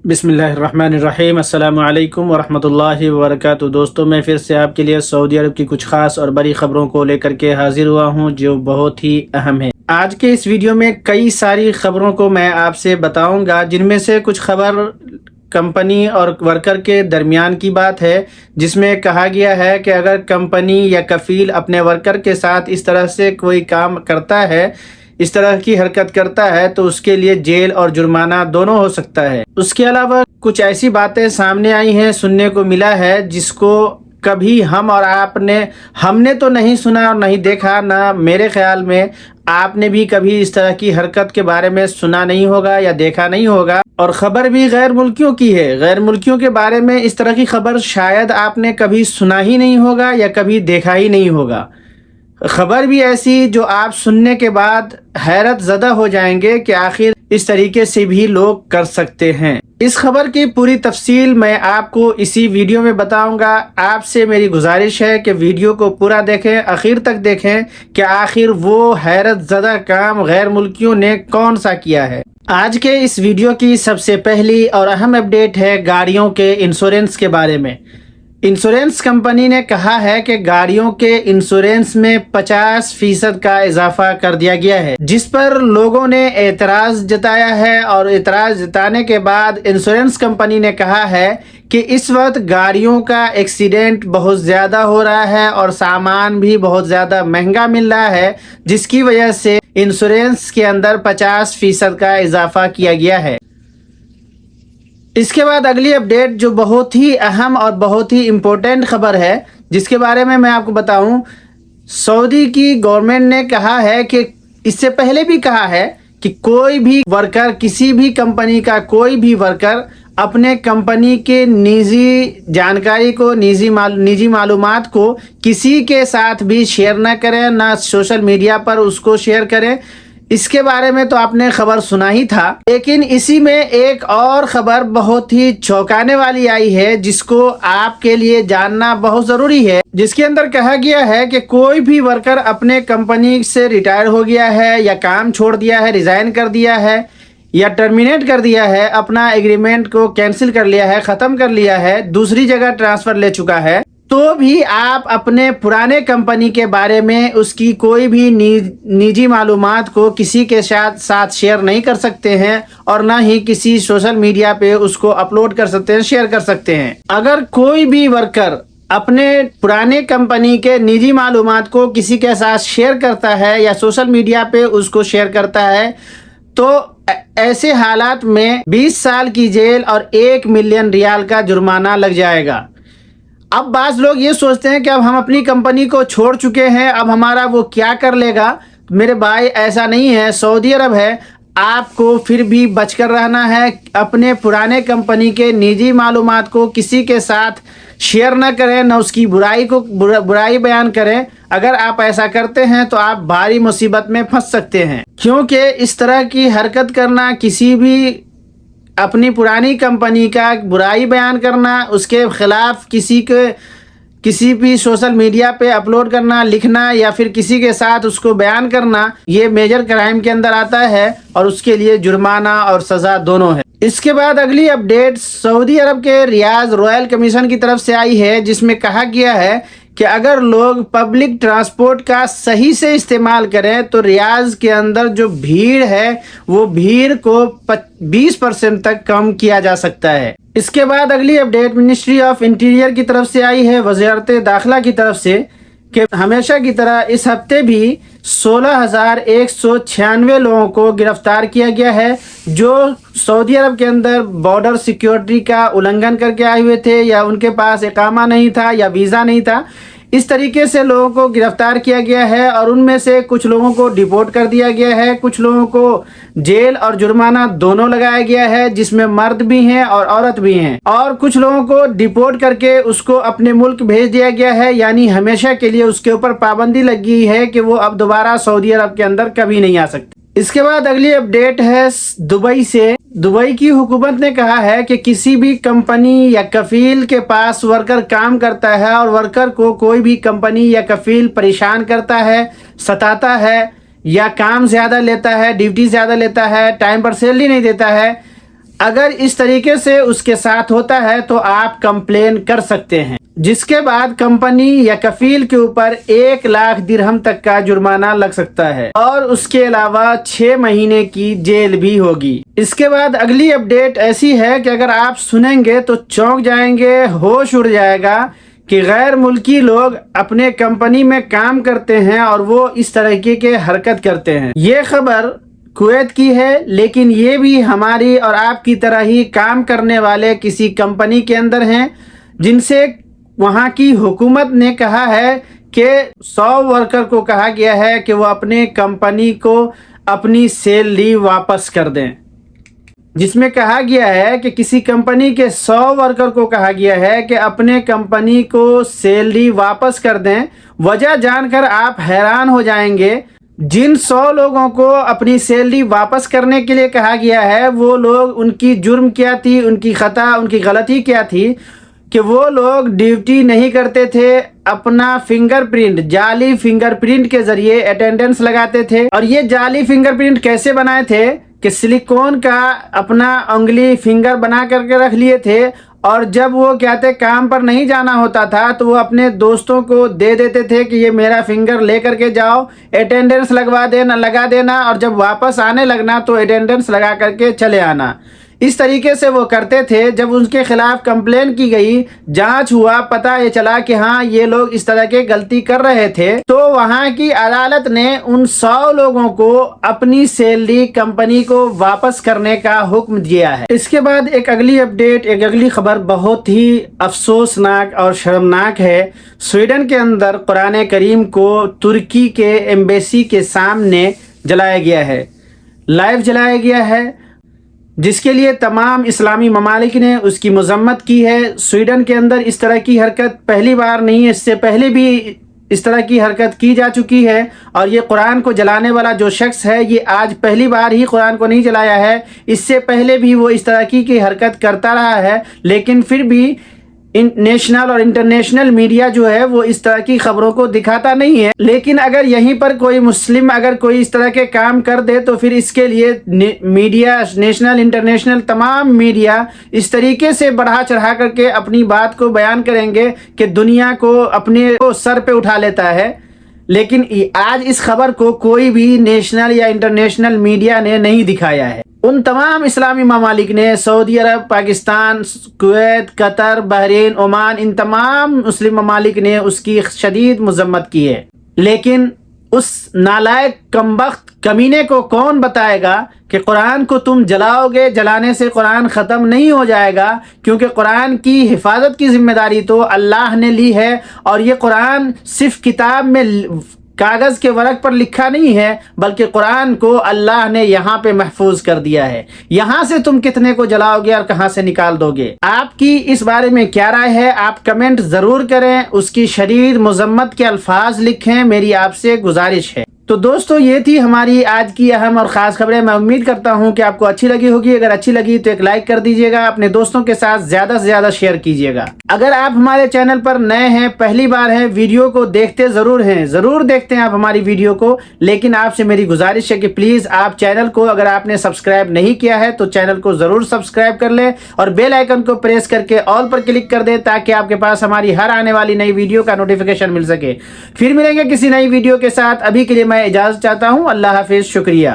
بسم اللہ الرحمن الرحیم۔ السلام علیکم ورحمۃ اللہ وبرکاتہ۔ دوستوں، میں پھر سے آپ کے لیے سعودی عرب کی کچھ خاص اور بڑی خبروں کو لے کر کے حاضر ہوا ہوں جو بہت ہی اہم ہے۔ آج کے اس ویڈیو میں کئی ساری خبروں کو میں آپ سے بتاؤں گا، جن میں سے کچھ خبر کمپنی اور ورکر کے درمیان کی بات ہے، جس میں کہا گیا ہے کہ اگر کمپنی یا کفیل اپنے ورکر کے ساتھ اس طرح سے کوئی کام کرتا ہے، اس طرح کی حرکت کرتا ہے، تو اس کے لیے جیل اور جرمانہ دونوں ہو سکتا ہے۔ اس کے علاوہ کچھ ایسی باتیں سامنے آئی ہیں، سننے کو ملا ہے، جس کو کبھی ہم نے تو نہیں سنا اور نہیں دیکھا، نہ میرے خیال میں آپ نے بھی کبھی اس طرح کی حرکت کے بارے میں سنا نہیں ہوگا یا دیکھا نہیں ہوگا۔ اور خبر بھی غیر ملکیوں کی ہے۔ غیر ملکیوں کے بارے میں اس طرح کی خبر شاید آپ نے کبھی سنا ہی نہیں ہوگا یا کبھی دیکھا ہی نہیں ہوگا۔ خبر بھی ایسی جو آپ سننے کے بعد حیرت زدہ ہو جائیں گے کہ آخر اس طریقے سے بھی لوگ کر سکتے ہیں۔ اس خبر کی پوری تفصیل میں آپ کو اسی ویڈیو میں بتاؤں گا۔ آپ سے میری گزارش ہے کہ ویڈیو کو پورا دیکھیں، آخر تک دیکھیں کہ آخر وہ حیرت زدہ کام غیر ملکیوں نے کون سا کیا ہے۔ آج کے اس ویڈیو کی سب سے پہلی اور اہم اپڈیٹ ہے گاڑیوں کے انشورنس کے بارے میں۔ انشورنس کمپنی نے کہا ہے کہ گاڑیوں کے انشورنس میں 50% کا اضافہ کر دیا گیا ہے، جس پر لوگوں نے اعتراض جتایا ہے، اور اعتراض جتانے کے بعد انشورنس کمپنی نے کہا ہے کہ اس وقت گاڑیوں کا ایکسیڈنٹ بہت زیادہ ہو رہا ہے اور سامان بھی بہت زیادہ مہنگا مل رہا ہے، جس کی وجہ سے انشورنس کے اندر 50% کا اضافہ کیا گیا ہے۔ اس کے بعد اگلی اپڈیٹ جو بہت ہی اہم اور بہت ہی امپورٹنٹ خبر ہے، جس کے بارے میں آپ کو بتاؤں، سعودی کی گورنمنٹ نے کہا ہے کہ اس سے پہلے بھی کہا ہے کہ کوئی بھی ورکر، کسی بھی کمپنی کا کوئی بھی ورکر اپنے کمپنی کے نجی جانکاری کو، نجی معلومات کو کسی کے ساتھ بھی شیئر نہ کریں، نہ سوشل میڈیا پر اس کو شیئر کریں۔ اس کے بارے میں تو آپ نے خبر سنا ہی تھا، لیکن اسی میں ایک اور خبر بہت ہی چونکانے والی آئی ہے، جس کو آپ کے لیے جاننا بہت ضروری ہے، جس کے اندر کہا گیا ہے کہ کوئی بھی ورکر اپنے کمپنی سے ریٹائر ہو گیا ہے یا کام چھوڑ دیا ہے، ریزائن کر دیا ہے یا ٹرمینیٹ کر دیا ہے، اپنا ایگریمنٹ کو کینسل کر لیا ہے، ختم کر لیا ہے، دوسری جگہ ٹرانسفر لے چکا ہے، تو بھی آپ اپنے پرانے کمپنی کے بارے میں اس کی کوئی بھی نجی معلومات کو کسی کے ساتھ شیئر نہیں کر سکتے ہیں، اور نہ ہی کسی سوشل میڈیا پہ اس کو اپلوڈ کر سکتے ہیں، شیئر کر سکتے ہیں۔ اگر کوئی بھی ورکر اپنے پرانے کمپنی کے نجی معلومات کو کسی کے ساتھ شیئر کرتا ہے یا سوشل میڈیا پہ اس کو شیئر کرتا ہے، تو ایسے حالات میں 20 سال کی جیل اور 1 ملین ریال کا جرمانہ لگ جائے گا۔ اب بعض لوگ یہ سوچتے ہیں کہ اب ہم اپنی کمپنی کو چھوڑ چکے ہیں، اب ہمارا وہ کیا کر لے گا۔ میرے بھائی، ایسا نہیں ہے، سعودی عرب ہے، آپ کو پھر بھی بچ کر رہنا ہے۔ اپنے پرانے کمپنی کے نجی معلومات کو کسی کے ساتھ شیئر نہ کریں، نہ اس کی برائی بیان کریں۔ اگر آپ ایسا کرتے ہیں تو آپ بھاری مصیبت میں پھنس سکتے ہیں، کیونکہ اس طرح کی حرکت کرنا، کسی بھی اپنی پرانی کمپنی کا برائی بیان کرنا، اس کے خلاف کسی بھی سوشل میڈیا پہ اپلوڈ کرنا، لکھنا، یا پھر کسی کے ساتھ اس کو بیان کرنا، یہ میجر کرائم کے اندر آتا ہے، اور اس کے لیے جرمانہ اور سزا دونوں ہے۔ اس کے بعد اگلی اپڈیٹ سعودی عرب کے ریاض رائل کمیشن کی طرف سے آئی ہے، جس میں کہا گیا ہے کہ اگر لوگ پبلک ٹرانسپورٹ کا صحیح سے استعمال کریں تو ریاض کے اندر جو بھیڑ ہے، وہ بھیڑ کو 20% تک کم کیا جا سکتا ہے۔ اس کے بعد اگلی اپڈیٹ منسٹری آف انٹیریئر کی طرف سے آئی ہے، وزارت داخلہ کی طرف سے، کہ ہمیشہ کی طرح اس ہفتے بھی 16,196 لوگوں کو گرفتار کیا گیا ہے، جو سعودی عرب کے اندر بارڈر سیکیورٹی کا النگھن کر کے آئے ہوئے تھے، یا ان کے پاس اقامہ نہیں تھا یا ویزا نہیں تھا۔ اس طریقے سے لوگوں کو گرفتار کیا گیا ہے، اور ان میں سے کچھ لوگوں کو ڈیپورٹ کر دیا گیا ہے، کچھ لوگوں کو جیل اور جرمانہ دونوں لگایا گیا ہے، جس میں مرد بھی ہیں اور عورت بھی ہیں، اور کچھ لوگوں کو ڈیپورٹ کر کے اس کو اپنے ملک بھیج دیا گیا ہے، یعنی ہمیشہ کے لیے اس کے اوپر پابندی لگ گئی ہے کہ وہ اب دوبارہ سعودی عرب کے اندر کبھی نہیں آ سکتے۔ اس کے بعد اگلی اپڈیٹ ہے دبئی سے۔ دبئی کی حکومت نے کہا ہے کہ کسی بھی کمپنی یا کفیل کے پاس ورکر کام کرتا ہے، اور ورکر کو کوئی بھی کمپنی یا کفیل پریشان کرتا ہے، ستاتا ہے، یا کام زیادہ لیتا ہے، ڈیوٹی زیادہ لیتا ہے، ٹائم پر سیلری نہیں دیتا ہے، اگر اس طریقے سے اس کے ساتھ ہوتا ہے تو آپ کمپلین کر سکتے ہیں، جس کے بعد کمپنی یا کفیل کے اوپر 1,00,000 درہم تک کا جرمانہ لگ سکتا ہے اور اس کے علاوہ 6 مہینے کی جیل بھی ہوگی۔ اس کے بعد اگلی اپڈیٹ ایسی ہے کہ اگر آپ سنیں گے تو چونک جائیں گے، ہوش اڑ جائے گا کہ غیر ملکی لوگ اپنے کمپنی میں کام کرتے ہیں اور وہ اس طریقے کے حرکت کرتے ہیں۔ یہ خبر کویت کی ہے، لیکن یہ بھی ہماری اور آپ کی طرح ہی کام کرنے والے کسی کمپنی کے اندر ہیں، جن سے وہاں کی حکومت نے کہا ہے کہ 100 ورکر کو کہا گیا ہے کہ وہ اپنے کمپنی کو اپنی سیلری واپس کر دیں، جس میں کہا گیا ہے کہ کسی کمپنی کے 100 ورکر کو کہا گیا ہے کہ اپنے کمپنی کو سیلری واپس کر دیں۔ وجہ جان کر آپ حیران ہو جائیں گے، جن 100 لوگوں کو اپنی سیلری واپس کرنے کے لیے کہا گیا ہے وہ لوگ، ان کی جرم کیا تھی، ان کی خطا، ان کی غلطی کیا تھی کہ وہ لوگ ڈیوٹی نہیں کرتے تھے، اپنا فنگر پرنٹ، جعلی فنگر پرنٹ کے ذریعے اٹینڈنس لگاتے تھے۔ اور یہ جعلی فنگر پرنٹ کیسے بنائے تھے کہ سلیکون کا اپنا انگلی فنگر بنا کر کے رکھ لیے تھے، اور جب وہ کہتے کام پر نہیں جانا ہوتا تھا تو وہ اپنے دوستوں کو دے دیتے تھے کہ یہ میرا فنگر لے کر کے جاؤ، اٹینڈنس لگا دینا، اور جب واپس آنے لگنا تو اٹینڈنس لگا کر کے چلے آنا۔ اس طریقے سے وہ کرتے تھے۔ جب ان کے خلاف کمپلین کی گئی، جانچ ہوا، پتہ یہ چلا کہ ہاں یہ لوگ اس طرح کے غلطی کر رہے تھے، تو وہاں کی عدالت نے ان 100 لوگوں کو اپنی سیلری کمپنی کو واپس کرنے کا حکم دیا ہے۔ اس کے بعد ایک اگلی اپڈیٹ، ایک اگلی خبر بہت ہی افسوسناک اور شرمناک ہے۔ سویڈن کے اندر قرآن کریم کو ترکی کے ایمبیسی کے سامنے جلایا گیا ہے، لائیو جلایا گیا ہے، جس کے لیے تمام اسلامی ممالک نے اس کی مذمت کی ہے۔ سویڈن کے اندر اس طرح کی حرکت پہلی بار نہیں ہے، اس سے پہلے بھی اس طرح کی حرکت کی جا چکی ہے، اور یہ قرآن کو جلانے والا جو شخص ہے یہ آج پہلی بار ہی قرآن کو نہیں جلایا ہے، اس سے پہلے بھی وہ اس طرح کی حرکت کرتا رہا ہے، لیکن پھر بھی نیشنل اور انٹرنیشنل میڈیا جو ہے وہ اس طرح کی خبروں کو دکھاتا نہیں ہے۔ لیکن اگر یہیں پر کوئی مسلم اگر کوئی اس طرح کے کام کر دے تو پھر اس کے لیے میڈیا، نیشنل انٹرنیشنل تمام میڈیا اس طریقے سے بڑھا چڑھا کر کے اپنی بات کو بیان کریں گے کہ دنیا کو اپنے سر پہ اٹھا لیتا ہے۔ لیکن آج اس خبر کو کوئی بھی نیشنل یا انٹرنیشنل میڈیا نے نہیں دکھایا ہے۔ ان تمام اسلامی ممالک نے، سعودی عرب، پاکستان، کویت، قطر، بحرین، عمان، ان تمام مسلم ممالک نے اس کی شدید مذمت کی ہے، لیکن اس نالائق کمبخت کمینے کو کون بتائے گا کہ قرآن کو تم جلاؤ گے، جلانے سے قرآن ختم نہیں ہو جائے گا، کیونکہ قرآن کی حفاظت کی ذمہ داری تو اللہ نے لی ہے، اور یہ قرآن صرف کتاب میں کاغذ کے ورق پر لکھا نہیں ہے، بلکہ قرآن کو اللہ نے یہاں پہ محفوظ کر دیا ہے۔ یہاں سے تم کتنے کو جلاؤ گے اور کہاں سے نکال دو گے؟ آپ کی اس بارے میں کیا رائے ہے؟ آپ کمنٹ ضرور کریں، اس کی شدید مذمت کے الفاظ لکھیں، میری آپ سے گزارش ہے۔ تو دوستو یہ تھی ہماری آج کی اہم اور خاص خبریں۔ میں امید کرتا ہوں کہ آپ کو اچھی لگی ہوگی۔ اگر اچھی لگی تو ایک لائک کر دیجئے گا، اپنے دوستوں کے ساتھ زیادہ سے زیادہ شیئر کیجئے گا۔ اگر آپ ہمارے چینل پر نئے ہیں، پہلی بار ہیں، ویڈیو کو دیکھتے ضرور ہیں، ضرور دیکھتے ہیں آپ ہماری ویڈیو کو، لیکن آپ سے میری گزارش ہے کہ پلیز آپ چینل کو اگر آپ نے سبسکرائب نہیں کیا ہے تو چینل کو ضرور سبسکرائب کر لیں، اور بیل آئیکن کو پریس کر کے آل پر کلک کر دیں تاکہ آپ کے پاس ہماری ہر آنے والی نئی ویڈیو کا نوٹیفیکیشن مل سکے۔ پھر ملیں گے کسی نئی ویڈیو کے ساتھ، ابھی کے لیے میں اجازت چاہتا ہوں۔ اللہ حافظ، شکریہ۔